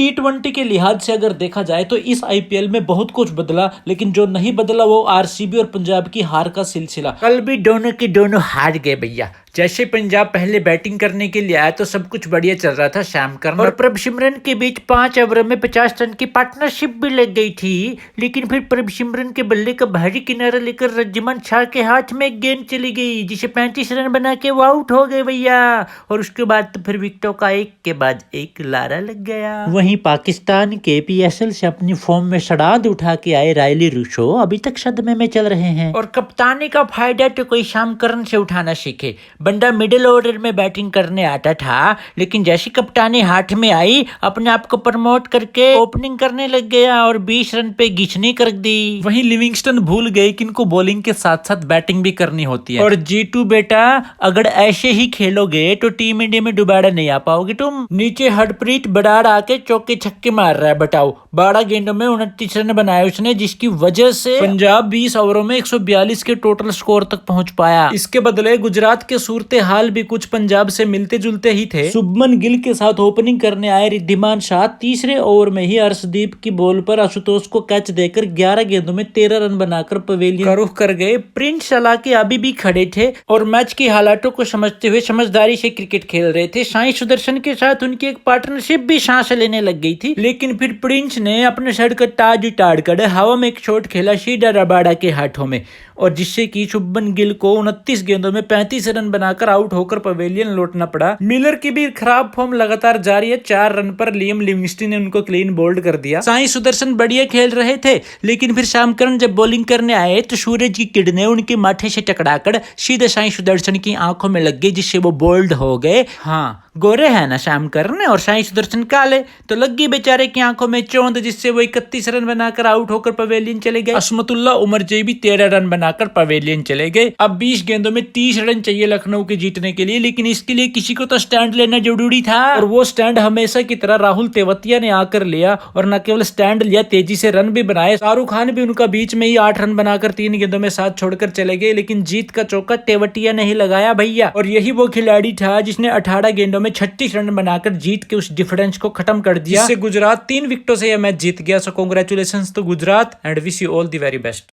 T20 के लिहाज से अगर देखा जाए तो इस आईपीएल में बहुत कुछ बदला, लेकिन जो नहीं बदला वो आरसीबी और पंजाब की हार का सिलसिला। कल भी दोनों के दोनों हार गए भैया। जैसे पंजाब पहले बैटिंग करने के लिए आया तो सब कुछ बढ़िया चल रहा था, शैम करन और प्रभसिमरन के बीच 5 ओवर में 50 रन की पार्टनरशिप भी लग गई थी, लेकिन फिर प्रभसिमरन के बल्ले का भारी किनारा लेकर रज्जमान शाह के हाथ में एक गेंद चली गई, जिसे 35 रन बना के वो आउट हो गए भैया। और उसके बाद तो फिर विकेटों का एक के बाद एक लारा लग गया। वहीं पाकिस्तान के पीएसएल से अपनी फॉर्म में सड़ाद उठा के आए रायली रूसो अभी तक सदमे में चल रहे हैं। और कप्तानी का फायदा तो कोई शाम करन से उठाना सीखे। बंदा मिडिल ऑर्डर में बैटिंग करने आता था, लेकिन जैसी कप्तानी हाथ में आई अपने आप को प्रमोट करके ओपनिंग करने लग गया और 20 रन पे घिचनी कर दी। वहीं लिविंगस्टन भूल गए कि इनको बॉलिंग के साथ साथ बैटिंग भी करनी होती है। और जीतू बेटा, अगर ऐसे ही खेलोगे तो टीम इंडिया में दोबारा नहीं आ पाओगे तुम। नीचे हरप्रीत बराड़ आके चौके छक्के मार रहा है, बताओ 12 गेंदों में 29 रन बनाए उसने, जिसकी वजह से पंजाब 20 ओवरों में 142 के टोटल स्कोर तक पहुंच पाया। इसके बदले गुजरात के सूरते हाल भी कुछ पंजाब से मिलते जुलते ही थे। शुभमन गिल के साथ ओपनिंग करने आए रिद्धिमान शाह तीसरे ओवर में ही अर्शदीप की बॉल पर आशुतोष को कैच देकर 11 गेंदों में 13 रन बनाकर पवेलियन का रुख कर गए। प्रिंस सलाह के अभी भी खड़े थे और मैच की हालातों को समझते हुए समझदारी से क्रिकेट खेल रहे थे। साई सुदर्शन के साथ उनकी एक पार्टनरशिप भी सांस लेने लग गई थी, लेकिन फिर प्रिंस ने अपने सर का ताज उतार कर हवा में एक शॉट खेला सीधा रबाडा के हाथों में, और जिससे कि शुभमन गिल को 29 गेंदों में 35 रन बनाकर आउट होकर पवेलियन लौटना पड़ा। मिलर की भी खराब फॉर्म लगातार जारी है। 4 रन पर लियम लिविंगस्टन ने उनको क्लीन बोल्ड कर दिया। साई सुदर्शन बढ़िया खेल रहे थे, लेकिन फिर शाम करन जब बॉलिंग करने आए तो सूरज की किरणें उनके माथे से टकराकर सीधे साई सुदर्शन की आंखों में लग गई, जिससे वो बोल्ड हो गए। हाँ, गोरे है ना शाम करन और साई सुदर्शन काले, तो लग गई बेचारे की आंखों में चौंध, जिससे वो 31 रन बनाकर आउट होकर पवेलियन चले गए। असमतुल्ला उमर जे भी 13 रन बनाकर पवेलियन चले गए। अब 20 गेंदों में 30 रन चाहिए लखनऊ के जीतने के लिए, लेकिन इसके लिए किसी को तो स्टैंड लेना जरूरी था, और वो स्टैंड हमेशा की तरह राहुल तेवतिया ने आकर लिया। और न केवल स्टैंड लिया, तेजी से रन भी बनाए। शाहरुख खान भी उनका बीच में ही 8 रन बनाकर 3 गेंदों में 7 छोड़कर चले गए, लेकिन जीत का चौका तेवतिया नहीं लगाया भैया। और यही वो खिलाड़ी था जिसने 18 गेंदों में 36 रन बनाकर जीत के उस डिफरेंस को खत्म कर दिया, जिससे गुजरात 3 विकेटों से यह मैच जीत गया। So congratulations to Gujarat and wish you all the very best.